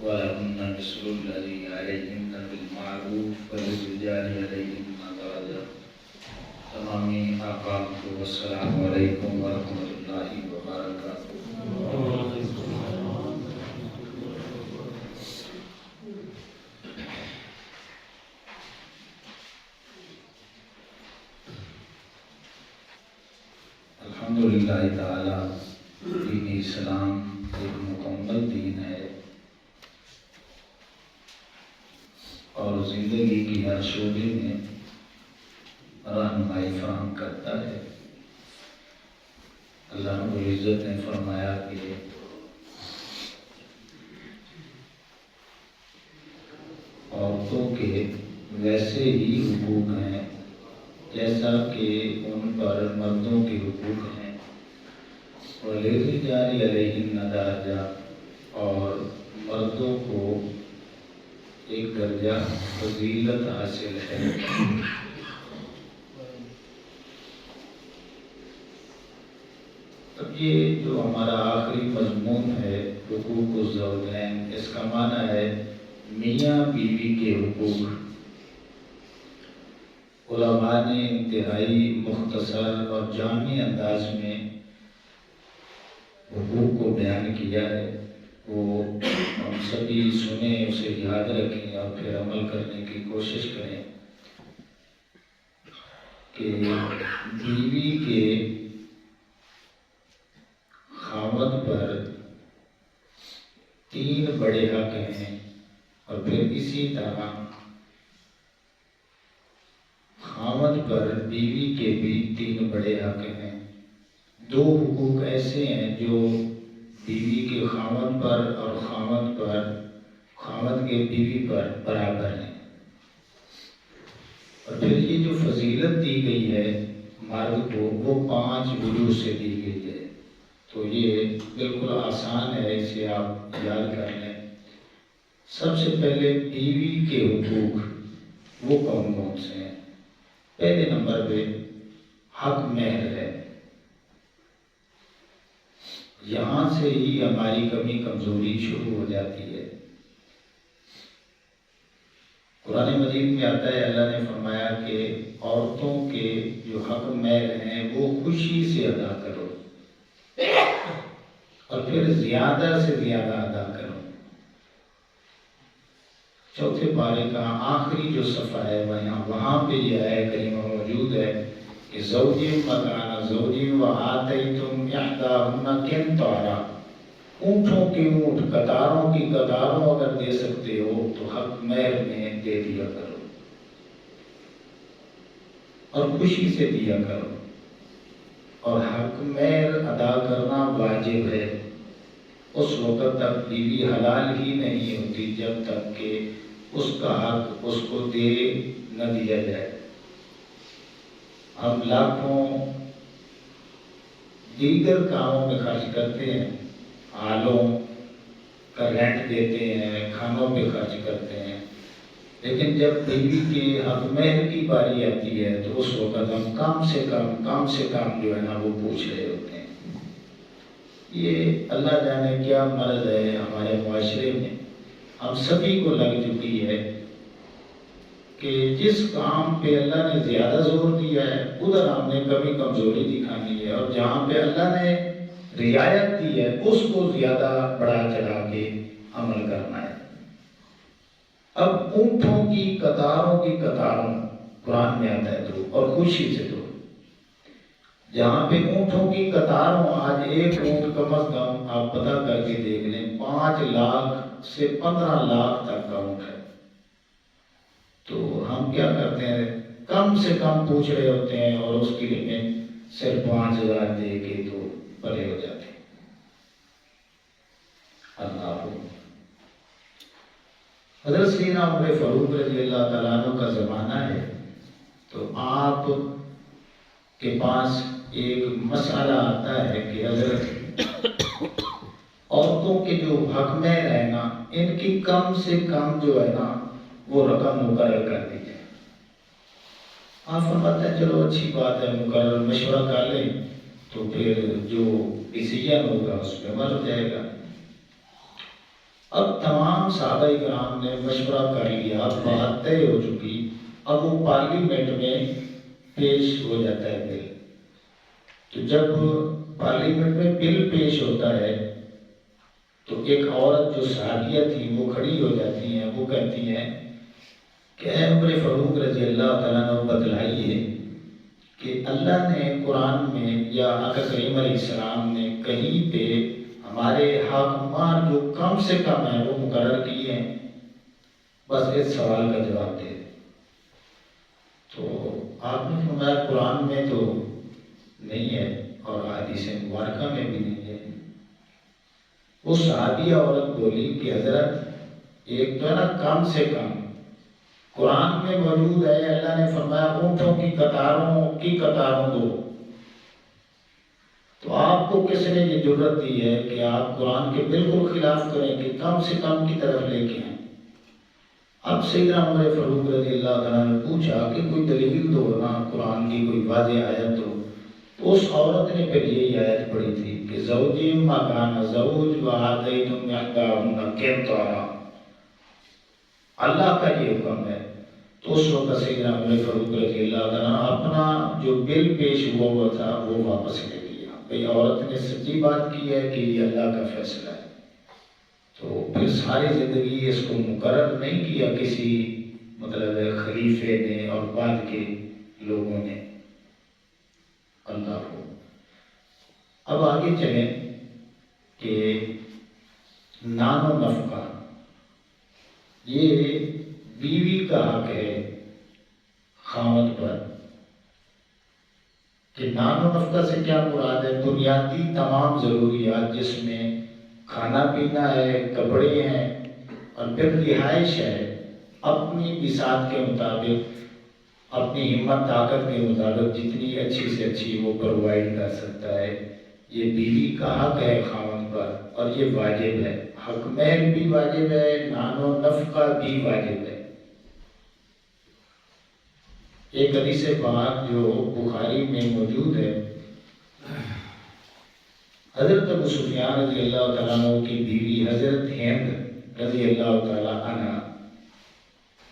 ولهن مثل الذي عليهن بالمعروف وللرجال عليهن درجة. تمامی آقام کو السلام علیکم ورحمۃ اللہ وبرکاتہ۔ الحمدللہ تعالی دین اسلام ایک مکمل دین ہے اور زندگی کی ہر شعبے میں رہنمائی فراہم کرتا ہے۔ اللہ رب العزت نے فرمایا کہ عورتوں کے ویسے ہی حقوق ہیں جیسا کہ ان پر مردوں کے حقوق ہیں۔ وَلِلرِّجَالِ عَلَيْهِنَّ دَرَجَةٌ، اور مردوں کو ایک درجہ فضیلت حاصل ہے۔ اب یہ جو ہمارا آخری مضمون ہے حقوق الزوجین، اس کا معنی ہے میاں بیوی کے حقوق۔ علماء نے انتہائی مختصر اور جامع انداز میں حقوق کو بیان کیا ہے۔ وہ ہم سبھی سنیں، اسے یاد رکھیں اور پھر عمل کرنے کی کوشش کریں کہ بیوی کے خاوند پر 3 بڑے حق ہیں، اور پھر اسی طرح خاوند پر بیوی کے بھی 3 بڑے حق ہیں۔ 2 حقوق ایسے ہیں جو بیوی کے خاوند پر اور خاوند کے بیوی پر برابر ہیں، اور پھر یہ جو فضیلت دی گئی ہے مرد کو وہ 5 وجوہ سے دی گئی ہے۔ تو یہ بالکل آسان ہے، اسے آپ یاد کر لیں۔ سب سے پہلے بیوی کے حقوق وہ کون کون سے ہیں؟ پہلے نمبر پہ حق مہر ہے۔ یہاں سے ہی ہماری کمی کمزوری شروع ہو جاتی ہے۔ قرآن مجید میں آتا ہے، اللہ نے فرمایا کہ عورتوں کے جو حق مہر ہیں وہ خوشی سے ادا کرو، اور پھر زیادہ سے زیادہ ادا کرو۔ 4 پارے کا آخری جو صفحہ ہے وہاں پہ یہ آیت کریمہ موجود ہے کہ زوج مکان زوج وآتیتم احداہن قنطارا، اونٹوں کی اونٹ، قطاروں کی قطاروں اگر دے سکتے ہو تو حق مہر میں دے دیا کرو، اور خوشی سے دیا کرو۔ اور حق مہر ادا کرنا واجب ہے۔ اس وقت تک بیوی حلال ہی نہیں ہوتی جب تک کہ اس کا حق اس کو دے نہ دیا جائے۔ ہم لاکھوں دیگر کاموں میں خرچ کرتے ہیں، آلوں کا رینٹ دیتے ہیں، کھانوں پہ خرچ کرتے ہیں، لیکن جب بیوی کے حق مہر کی باری آتی ہے تو اس وقت ہم کم سے کم جو ہے نا وہ پوچھ رہے ہوتے ہیں۔ یہ اللہ جانے کیا مرض ہے ہمارے معاشرے میں، ہم سبھی کو لگ چکی ہے کہ جس کام پہ اللہ نے زیادہ زور دیا ہے ادھر ہم نے کمی کمزوری دکھانی ہے، اور جہاں پہ اللہ نے رعایت دی ہے اس کو زیادہ بڑھا چڑھا کے عمل کرنا ہے۔ اب اونٹوں کی قطاروں قرآن میں آتا ہے دو، اور خوشی سے دو۔ جہاں پہ اونٹوں کی قطاروں، آج ایک اونٹ کم از کم آپ پتہ کر کے دیکھ لیں 5 لاکھ سے 15 لاکھ تک کا اونٹ ہے۔ تو ہم کیا کرتے ہیں، کم سے کم پوچھ رہے ہوتے ہیں، اور اس کے لیے صرف 5000 دے کے تو پرے ہو جاتے ہیں۔ اللہ حضرت سیدنا عمر فاروق رضی اللہ تعالیٰ عنہ کا زمانہ ہے، تو آپ کے پاس ایک مسئلہ آتا ہے کہ حضرت عورتوں کے جو حق مہر ہے نا، ان کی کم سے کم جو ہے نا وہ رقم مقرر کر دی جائے۔ آپ فرماتے ہیں چلو اچھی بات ہے، مقرر مشورہ کر لیں تو پھر جو ڈیسیجن ہوگا اس پہ عمل ہو جائے گا۔ اب تمام صحابہ کرام نے مشورہ کر لیا، بات طے ہو چکی، اب وہ پارلیمنٹ میں پیش ہو جاتا ہے بل۔ تو جب پارلیمنٹ میں بل پیش ہوتا ہے تو ایک عورت جو صحابیہ تھی وہ کھڑی ہو جاتی ہیں، وہ کہتی ہیں کہ اے عمر فاروق رضی اللہ تعالیٰ عنہ بتلائیے کہ اللہ نے قرآن میں یا آقا کریم علیہ السلام نے کہیں پہ ہمارے حاکمان جو کم سے کم ہیں وہ مقرر کیے ہیں، بس اس سوال کا جواب دے۔ تو آپ نے فرمایا قرآن میں تو نہیں ہے اور حدیث مبارکہ میں بھی نہیں ہے۔ وہ صحابیہ عورت بولی کہ حضرت ایک تو ہے نا کم سے کم قرآن میں موجود ہے، اللہ نے فرمایا اونٹوں کی قطاروں دو، تو آپ کو کس نے یہ جرت دی ہے کہ آپ قرآن کے بالکل خلاف کریں کہ کم سے کم کی طرف لے کے آئیں؟ اب سیدنا عمر فاروق رضی اللہ تعالیٰ نے پوچھا کہ کوئی دلیل دو نا، قرآن کی کوئی واضح آیت دو۔ تو اس عورت نے پھر یہی آیت پڑھی تھی کہ زوجی مکان زوج وآتیتم احداہن قنطارا، اللہ کا یہ حکم ہے۔ تو اس وقت سیدنا عمر فاروق رضی اللہ تعالیٰ اپنا جو بل پیش ہوا تھا وہ واپس لے لیا، بھئی عورت نے سچی بات کی ہے کہ یہ اللہ کا فیصلہ ہے۔ تو پھر ساری زندگی اس کو مقرر نہیں کیا کسی مطلب خلیفے نے اور بعد کے لوگوں نے، اللہ کو۔ اب آگے چلیں کہ نان و نفقہ، یہ بیوی کا حق ہے خاوند پر۔ کہ نان و نفقہ سے کیا مراد ہے؟ بنیادی تمام ضروریات جس میں کھانا پینا ہے، کپڑے ہیں اور پھر رہائش ہے، اپنی بساط کے مطابق، اپنی ہمت طاقت کے مطابق جتنی اچھی سے اچھی وہ پرووائڈ کر سکتا ہے، یہ بیوی کا حق ہے خاوند پر، اور یہ واجب ہے۔ حق مہر بھی واجب ہے، نان و نفقہ بھی واجب ہے۔ ایک حدیث پاک جو بخاری میں موجود ہے، حضرت ابو سفیان رضی اللہ تعالیٰ عنہ کی بیوی حضرت ہند رضی اللہ تعالیٰ عنہ،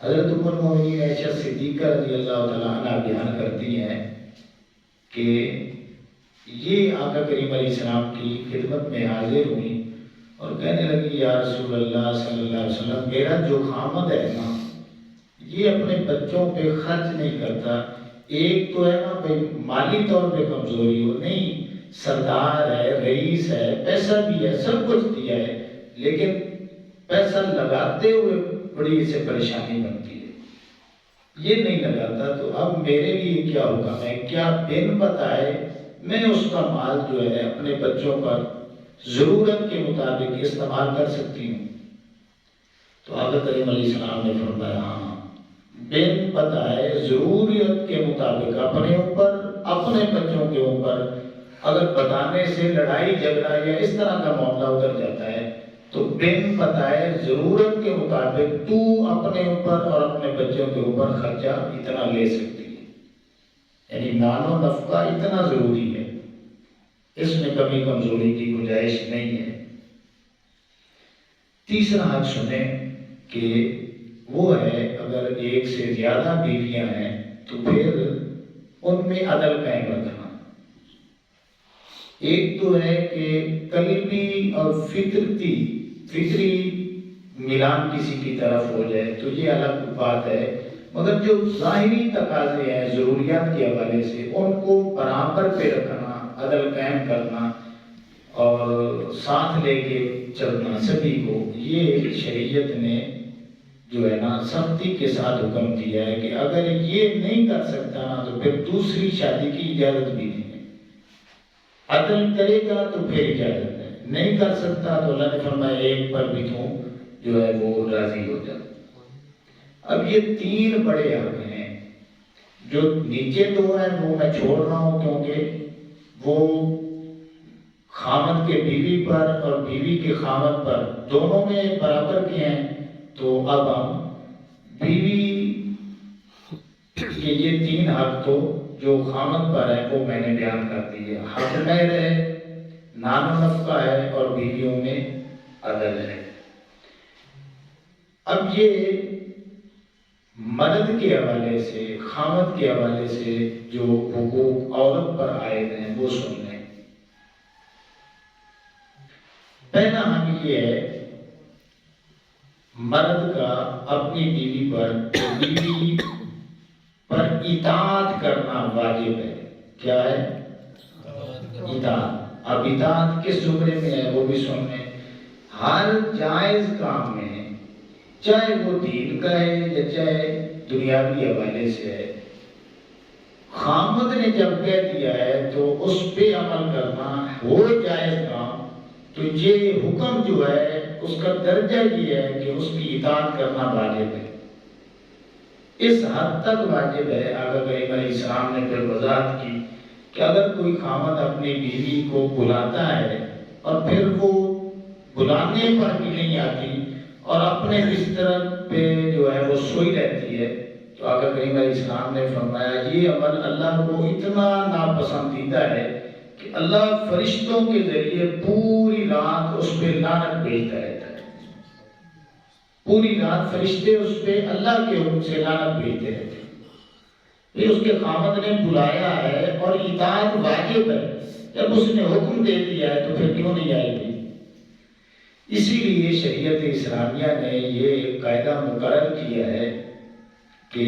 حضرت ام المؤمنین عائشہ صدیقہ رضی اللہ تعالیٰ عنہ بیان کرتی ہیں کہ یہ آقا کریم علیہ السلام کی خدمت میں حاضر ہوئی اور کہنے لگی یا رسول اللہ صلی اللہ علیہ وسلم، میرا جو خامد ہے نا یہ اپنے بچوں پہ خرچ نہیں کرتا، ایک تو ہے نا بھائی مالی طور پہ کمزوری ہو، نہیں سردار ہے، رئیس ہے، پیسہ بھی ہے، سب کچھ دیا ہے، لیکن پیسہ لگاتے ہوئے بڑی اسے پریشانی بنتی ہے، یہ نہیں لگاتا۔ تو اب میرے لیے کیا حکم ہے، کیا بن بتائے میں اس کا مال جو ہے اپنے بچوں پر ضرورت کے مطابق استعمال کر سکتی ہوں؟ تو آقا کریم علیہ السلام نے فرمایا ہاں، بن بتائے ضروریت کے مطابق اپنے اوپر، اپنے بچوں کے اوپر۔ اگر بتانے سے لڑائی جھگڑا یا اس طرح کا معاملہ ادھر جاتا ہے تو بن بتائے ضرورت کے مطابق تو اپنے اوپر اور اپنے بچوں کے اوپر خرچہ اتنا لے سکتی ہے، یعنی نان و نفقہ اتنا ضروری ہے، اس میں کمی کمزوری کی گنجائش نہیں ہے۔ تیسرا حق سنیں کہ وہ ہے اگر ایک سے زیادہ بیویاں ہیں تو پھر ان میں عدل قائم رکھنا۔ ایک تو ہے کہ قلبی اور فطری ملان کسی کی طرف ہو جائے تو یہ الگ بات ہے، مگر جو ظاہری تقاضے ہیں ضروریات کے حوالے سے ان کو برابر پہ رکھنا، عدل قائم کرنا اور ساتھ لے کے چلنا سبھی کو، یہ شریعت نے جو ہے نا سختی کے ساتھ حکم دیا ہے کہ اگر یہ نہیں کر سکتا نا تو پھر دوسری شادی کی اجازت بھی نہیں ہے۔ عدل کرے گا تو پھر اجازت ہے، نہیں کر سکتا تو اللہ نے فرمایا ایک پر بھی تو جو ہے وہ راضی ہو جائے۔ اب یہ تین بڑے حق ہیں، جو نیچے دو ہیں وہ میں چھوڑ رہا ہوں کیونکہ وہ خامد کے بیوی پر اور بیوی کے خامد پر دونوں میں برابر کے ہیں۔ تو اب ہم بیوی کے یہ تین حق تو جو خامد پر ہے وہ میں نے بیان کر دی ہے، حق مہر ہے، نان و نفقہ ہے اور بیویوں میں عدل ہے۔ اب یہ مرد کے حوالے سے، خامد کے حوالے سے جو حقوق عورت پر عائد ہیں وہ سن لیں۔ پہلا حق یہ ہے مرد کا اپنی بیوی پر اطاعت کرنا واجب ہے۔ کیا ہے؟ اطاعت۔ اب اطاعت کس زمرے میں ہے وہ بھی سن لیں۔ ہر جائز کام میں، چاہے وہ دین کا ہے یا چاہے دنیاوی حوالے سے ہے، خامد نے جب کہہ دیا ہے تو اس پہ عمل کرنا ہو جائز کام، تو یہ حکم جو ہے اس کا درجہ یہ ہے کہ اس کی اطاعت کرنا واجب ہے۔ اس حد تک واجب ہے، آقا کریم علیہ السلام نے پھر وضاحت کی کہ اگر کوئی خامد اپنی بیوی کو بلاتا ہے اور پھر وہ بلانے پر بھی نہیں آتی اور اپنے بستر پہ جو ہے وہ سوئی رہتی ہے، تو آقا کریم علیہ السلام نے فرمایا یہ عمل اللہ کو اتنا ناپسندیدہ ہے کہ اللہ فرشتوں کے ذریعے پوری رات اس پہ لعنت بھیجتا رہتا ہے۔ پوری رات فرشتے اس پہ اللہ کے حکم سے لعنت بھیجتے رہتے ہیں۔ یہ اس کے خامد نے بلایا ہے اور اطاعت واجب ہے، جب اس نے حکم دے دیا ہے تو پھر کیوں نہیں آئے گی؟ اسی لیے شریعت اسلامیہ نے یہ قاعدہ مقرر کیا ہے کہ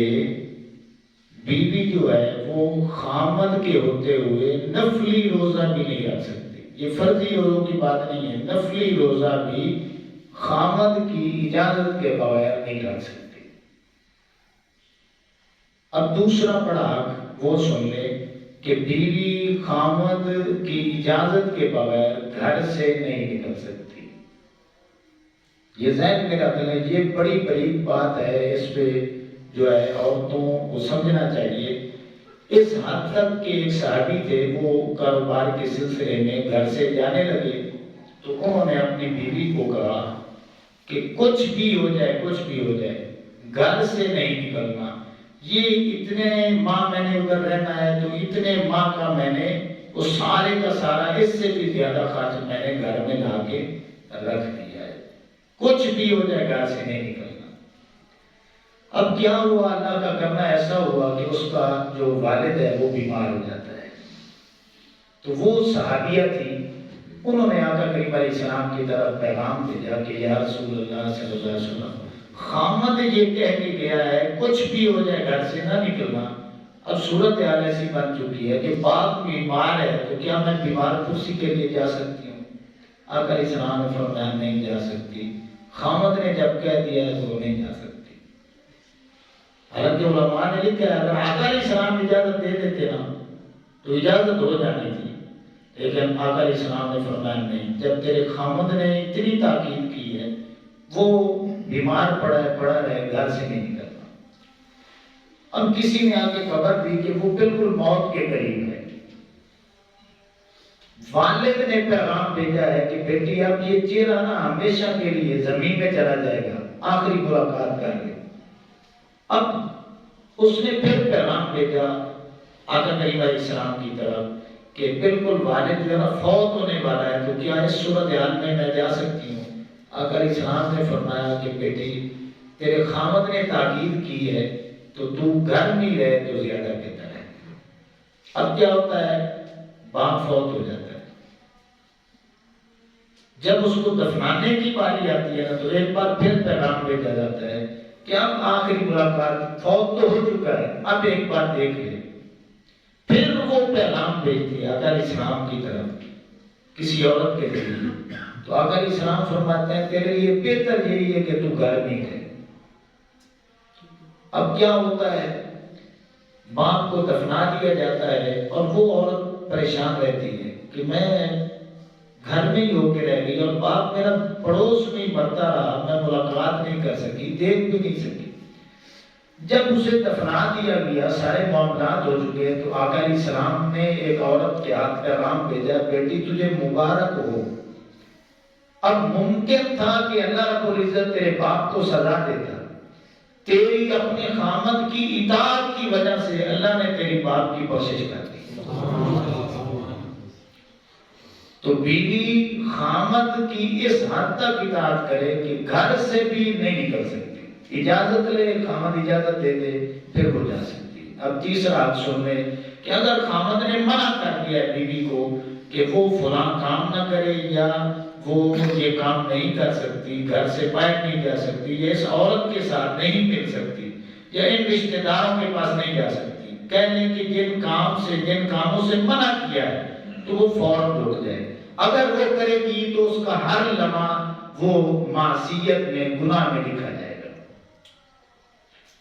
بیوی جو ہے وہ خامد کے ہوتے ہوئے نفلی روزہ بھی نہیں رکھ سکتی۔ یہ فرضی روزوں کی بات نہیں ہے، نفلی روزہ بھی خامد کی اجازت کے بغیر نہیں رکھ سکتی۔ اب دوسرا بڑا حق وہ سن لے کہ بیوی خامد کی اجازت کے بغیر گھر سے نہیں نکل سکتی۔ یہ ذہن میں رکھ لیں، یہ بڑی بڑی بات ہے، اس پہ جو ہے عورتوں کو سمجھنا چاہیے۔ اس حد تک کہ ایک صحابی تھے، وہ کاروبار کے سلسلے میں گھر سے جانے لگے تو انہوں نے اپنی بیوی کو کہا کہ کچھ بھی ہو جائے گھر سے نہیں نکلنا، یہ اتنے ماہ میں نے ادھر رہنا ہے تو اتنے ماہ کا میں نے وہ سارے کا سارا، اس سے بھی زیادہ خرچ میں نے گھر میں لا کے رکھ دیا ہے، کچھ بھی ہو جائے گھر سے نہیں نکلنا۔ اب کیا ہوا، اللہ کا کرنا ایسا ہوا کہ اس کا جو والد ہے وہ بیمار ہو جاتا ہے، تو وہ صحابیہ تھی، انہوں نے آقا کریم علیہ السلام کی طرف پیغام بھیجا کہ یا رسول اللہ صلی اللہ علیہ وسلم، خامد یہ کہہ کے گیا ہے کچھ بھی ہو جائے گھر سے نہ نکلنا، اب صورتحال ایسی بن چکی ہے کہ باپ بیمار ہے تو کیا میں بیمار کرسی کے لیے جا سکتی ہوں؟ آقا علیہ السلام نے فرمایا نہیں جا سکتی، خامد نے جب کہہ دیا ہے تو نہیں جا سکتی۔ حالانکہ علماء نے لکھا ہے اگر آقا علیہ السلام اجازت دے دیتے نا تو اجازت ہو جانی تھی، لیکن آقا علیہ السلام نے فرمایا نہیں، جب تیرے خامد نے اتنی تاکید کی ہے، وہ بیمار پڑا رہے، گھر سے نہیں نکلنا۔ اب کسی نے آ کے خبر دی کہ وہ بالکل موت کے قریب ہے، والد نے پیغام بھیجا ہے کہ بیٹی اب یہ چہرہ نا ہمیشہ کے لیے زمین میں چلا جائے گا، آخری ملاقات کر لے۔ اب اس نے پھر پیغام بھیجا آقا کریم علیہ السلام کی طرف کہ بالکل والد جو ہے نا فوت ہونے والا ہے، تو کیا اس صورتحال میں جا سکتی ہوں؟ آقا علیہ السلام نے فرمایا کہ بیٹی تیرے خامد نے تاکید کی ہے تو گھر میں رہے تو زیادہ بہتر ہے۔ اب کیا ہوتا ہے، باپ فوت ہو جاتا ہے، جب اس کو دفنانے کی باری آتی ہے نا تو ایک بار پھر پیغام بھیجا جاتا ہے کہ اب آخری ملاقات، فوت تو ہو چکا ہے، اب ایک بار دیکھ لے۔ پھر وہ پیغام بھیجتی ہے آقا علیہ السلام کی طرف کسی عورت کے ذریعے، تو آقا علیہ السلام فرماتے ہیں تیرے لیے بہتر یہی ہے کہ تو گھر میں رہے۔ اب کیا ہوتا ہے، باپ کو دفنا دیا جاتا ہے اور وہ عورت پریشان رہتی ہے کہ میں گھر میں ہی ہو کے رہ گئی اور باپ میرا پڑوس میں ہی مرتا رہا، میں ملاقات نہیں کر سکی، دیکھ بھی نہیں سکی۔ جب اسے دفنا دیا گیا، سارے معاملات ہو چکے، تو آقا علیہ السلام نے ایک عورت کے ہاتھ پیغام بھیجا، بیٹی تجھے مبارک ہو، اب ممکن تھا کہ اللہ رب العزت تیرے باپ کو سزا دیتا، تیری اپنے خامد کی اطاعت کی وجہ سے اللہ نے تیری باپ کی بخشش کر دی۔ تو بیوی خامد کی اس حد تک اطاعت کرے کہ گھر سے بھی نہیں نکل سکتی، اجازت لے، خامد اجازت دے دے، پھر ہو جا سکتی۔ اب تیسرا حق سن لے کہ اگر خامد نے منع کر دیا ہے بیوی کو کہ وہ فلاں کام نہ کرے، یا وہ یہ کام نہیں کر سکتی، گھر سے باہر نہیں جا سکتی، یا اس عورت کے ساتھ نہیں مل سکتی، یا ان رشتہ داروں کے پاس نہیں جا سکتی، کہہ لیں کہ جن کاموں سے منع کیا ہے تو وہ فوراً رک جائے۔ اگر وہ کرے گی تو اس کا ہر لمحہ وہ معصیت میں، گناہ میں لکھا جائے گا۔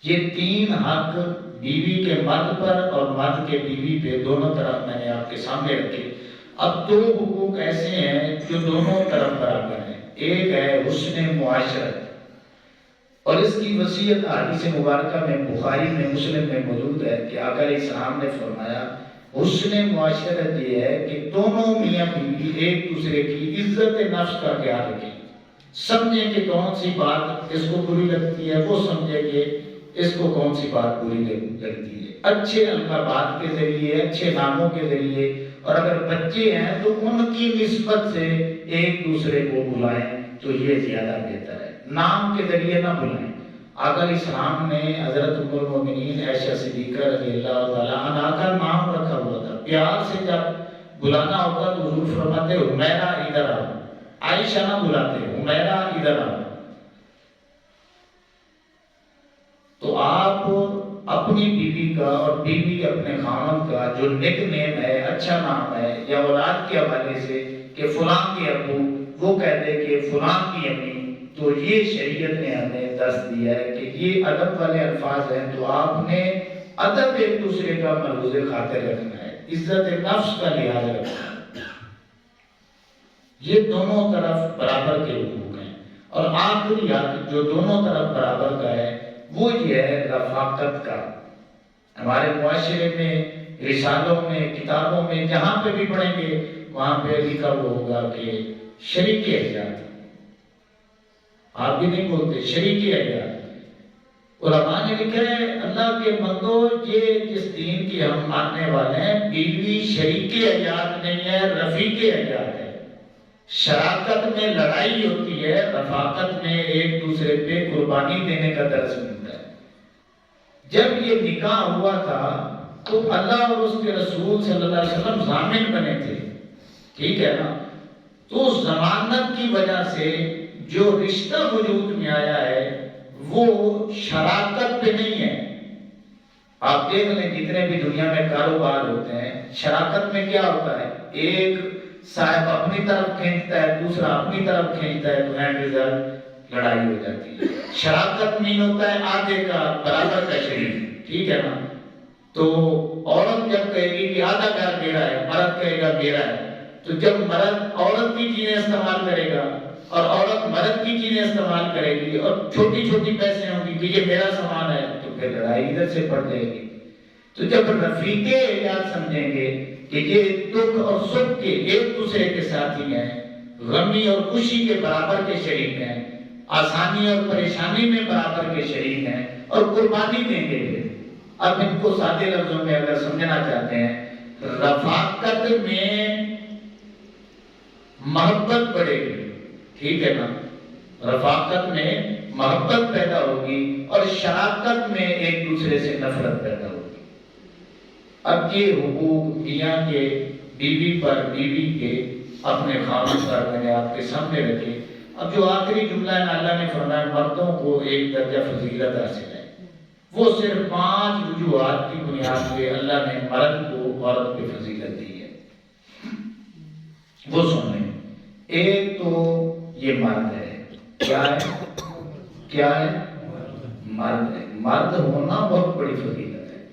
یہ تین حق بیوی کے مرد پر اور مرد کے بیوی پہ دونوں طرف میں نے آپ کے سامنے رکھے۔ اب دو حقوق ایسے ہیں جو دونوں طرف برابر ہیں۔ ایک ہے حسن معاشرت، اور اس کی وصیت حدیث مبارکہ میں بخاری میں، مسلم میں موجود ہے کہ آقا علیہ السلام نے فرمایا حسن معاشرت یہ ہے کہ دونوں میاں بیوی ایک دوسرے کی عزت نفس کا خیال رکھیں، سمجھیں کہ کون سی بات اس کو بری لگتی ہے، وہ سمجھے کہ اس کو کون سی بات بری لگتی ہے، اچھے القابات کے ذریعے، اچھے ناموں کے ذریعے، اور اگر بچے ہیں تو ان کی نسبت سے ایک دوسرے کو بلائیں تو یہ زیادہ بہتر ہے، نام کے ذریعے نہ بلائیں۔ آقا علیہ السلام نے حضرت ام المؤمنین عائشہ صدیقہ رضی اللہ تعالیٰ عنہا کا نام رکھا ہوا تھا، پیار سے جب بلانا ہوتا تو حضور فرماتے حمیرہ ادھر آؤ، عائشہ نہ بلاتے حمیرہ ادھر آؤ۔ تو آپ اپنی بیوی کا اور بیوی اپنے خاوند کا جو نک نیم ہے، اچھا نام ہے، یا اولاد کے حوالے سے کہ فلاں کے ابو، وہ کہتے کہ فلاں کی امی، تو یہ شریعت نے ہمیں درس دیا ہے کہ یہ ادب والے الفاظ ہیں، تو آپ نے ادب ایک دوسرے کا ملحوظ خاطر رکھنا ہے، عزت نفس کا لحاظ رکھنا ہے۔ یہ دونوں طرف برابر کے حقوق ہیں۔ اور آخری حق جو دونوں طرف برابر کا ہے وہ یہ ہے رفاقت کا۔ ہمارے معاشرے میں، رسالوں میں، کتابوں میں جہاں پہ بھی پڑھیں گے وہاں پہ لکھا ہوا ہوگا کہ شریک حیات، آپ بھی نہیں بولتے شریک حیات۔ علماء نے لکھا ہے اللہ کے بندو، یہ جس دین کی ہم ماننے والے ہیں، بیوی شریک حیات نہیں ہے، رفیق حیات ہے۔ شراکت میں لڑائی ہوتی ہے، رفاقت میں ایک دوسرے پہ قربانی دینے کا درس ملتا ہے۔ جب یہ نکاح ہوا تھا تو اللہ اور اس کے رسول صلی اللہ علیہ وسلم ضامن بنے تھے، ٹھیک ہے نا؟ تو ضمانت کی وجہ سے جو رشتہ وجود میں آیا ہے وہ شراکت پہ نہیں ہے۔ آپ دیکھ لیں جتنے بھی دنیا میں کاروبار ہوتے ہیں، شراکت میں کیا ہوتا ہے؟ ایک صاحب اپنی طرف کھینچتا ہے، دوسرا اپنی طرف کھینچتا ہے، تو اینڈ ریزلٹ لڑائی ہو جاتی ہے۔ شراکت میں ہوتا ہے آدھے کا برابر کا شریک، ٹھیک ہے نا؟ تو عورت جب کہے گی کہ آدھا گھر میرا ہے، مرد کہے گا میرا ہے، تو جب مرد عورت کی چیزیں استعمال کرے گا اور عورت مرد کی چیزیں استعمال کرے گی اور چھوٹی چھوٹی پیسے ہوں گی کہ یہ میرا سامان ہے، تو پھر لڑائی ادھر سے پڑ جائے گی۔ تو جب رفیق حیات سمجھیں گے کہ یہ دکھ اور سکھ کے ایک دوسرے کے ساتھی ہیں، غمی اور خوشی کے برابر کے شریک ہیں، آسانی اور پریشانی میں برابر کے شریک ہیں، اور قربانی دیں گے۔ اب ان کو سادے لفظوں میں اگر سمجھنا چاہتے ہیں، رفاقت میں محبت بڑھے گی، ٹھیک ہے نا؟ رفاقت میں محبت پیدا ہوگی اور شراکت میں ایک دوسرے سے نفرت پیدا ہوگی۔ اب یہ حقوق میاں کے بیوی پر، بیوی کے اپنے خاوند پر میں نے آپ کے سامنے رکھے۔ اب جو آخری جملہ ہے اللہ نے فرمایا مردوں کو ایک درجہ فضیلت حاصل ہے، وہ صرف 5 وجوہات کی بنیاد پہ اللہ نے مرد کو عورت پہ فضیلت دی ہے، وہ سن لیں۔ ایک تو یہ مرد ہے، کیا ہے؟ کیا ہے؟ مرد ہے۔ مرد ہونا بہت بڑی فضیلت ہے۔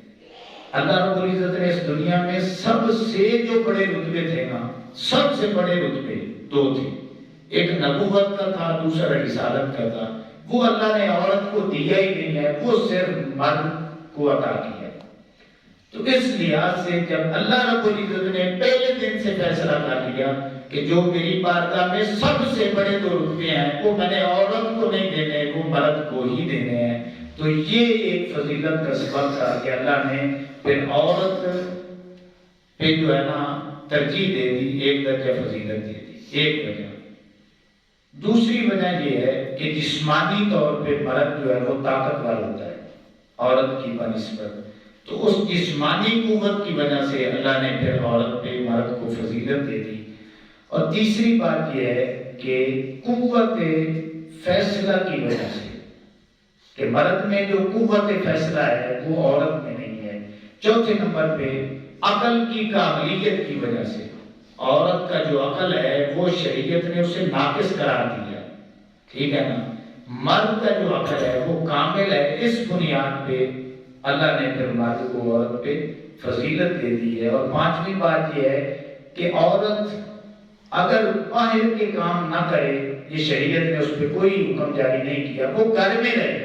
اللہ رب العزت نے اس دنیا میں سب سے جو بڑے رتبے تھے نا، سب سے بڑے رتبے 2 تھے، ایک نبوت کا تھا، دوسرا رسالت کا تھا۔ وہ اللہ نے عورت کو دیا ہی نہیں ہے، وہ صرف مرد کو عطا کیا۔ تو اس لحاظ سے جب اللہ رب العزت نے پہلے دن سے فیصلہ کر لیا کہ جو میری بارگاہ میں سب سے بڑے 2 رتبے ہیں وہ میں نے عورت کو نہیں دینے، وہ مرد کو ہی دینے ہیں، تو یہ ایک فضیلت کا سبب تھا کہ اللہ نے پھر عورت پہ جو ہے نا ترجیح دے دی، ایک درجہ فضیلت دی۔ ایک وجہ۔ دوسری وجہ یہ ہے کہ جسمانی طور پہ مرد جو ہے وہ طاقتور ہوتا ہے عورت کی بنسبت، تو اس جسمانی قوت کی وجہ سے اللہ نے پھر عورت پہ مرد کو فضیلت دے دی۔ اور تیسری بات یہ ہے کہ قوت فیصلہ کی وجہ سے، کہ مرد میں جو قوت فیصلہ ہے وہ عورت میں نہیں ہے۔ چوتھے نمبر پہ عقل کی قابلیت کی وجہ سے، عورت کا جو عقل ہے وہ شریعت نے اسے ناقص قرار دیا، ٹھیک ہے نا۔ مرد کا جو عقل ہے وہ کامل ہے، اس بنیاد پہ اللہ نے پھر مرد کو عورت پہ فضیلت دے دی ہے۔ اور پانچویں بات یہ ہے کہ عورت اگر باہر کے کام نہ کرے، یہ شریعت نے اس پہ کوئی حکم جاری نہیں کیا، وہ گھر میں رہے،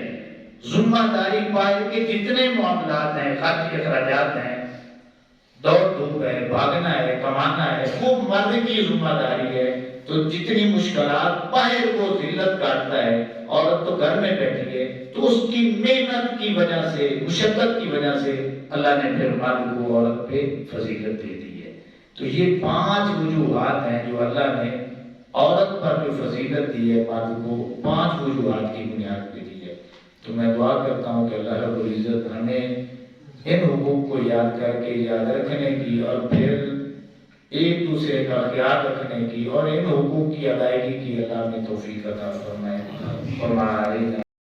ذمہ داری باہر کے جتنے معاملات ہیں، خرچ اخراجات ہیں، دوڑ دھوپ ہے، بھاگنا ہے، کمانا ہے، وہ مرد کی ذمہ داری ہے۔ تو جتنی مشکلات باہر وہ ذلت کاٹتا ہے، عورت تو گھر میں بیٹھی ہے، تو اس کی محنت کی وجہ سے، مشقت کی وجہ سے اللہ نے پھر مرد کو عورت پہ فضیلت دے دی ہے۔ تو یہ 5 وجوہات ہیں جو اللہ نے عورت پر جو فضیلت دی ہے مرد کو، 5 وجوہات کی بنیاد پہ دی ہے۔ تو میں دعا کرتا ہوں کہ اللہ رب العزت ہمیں ان حقوق کو یاد کر کے یاد رکھنے کی، اور پھر ایک دوسرے کا خیال رکھنے کی، اور ان حقوق کی ادائیگی کی اللہ میں توفیق عطا فرمائے۔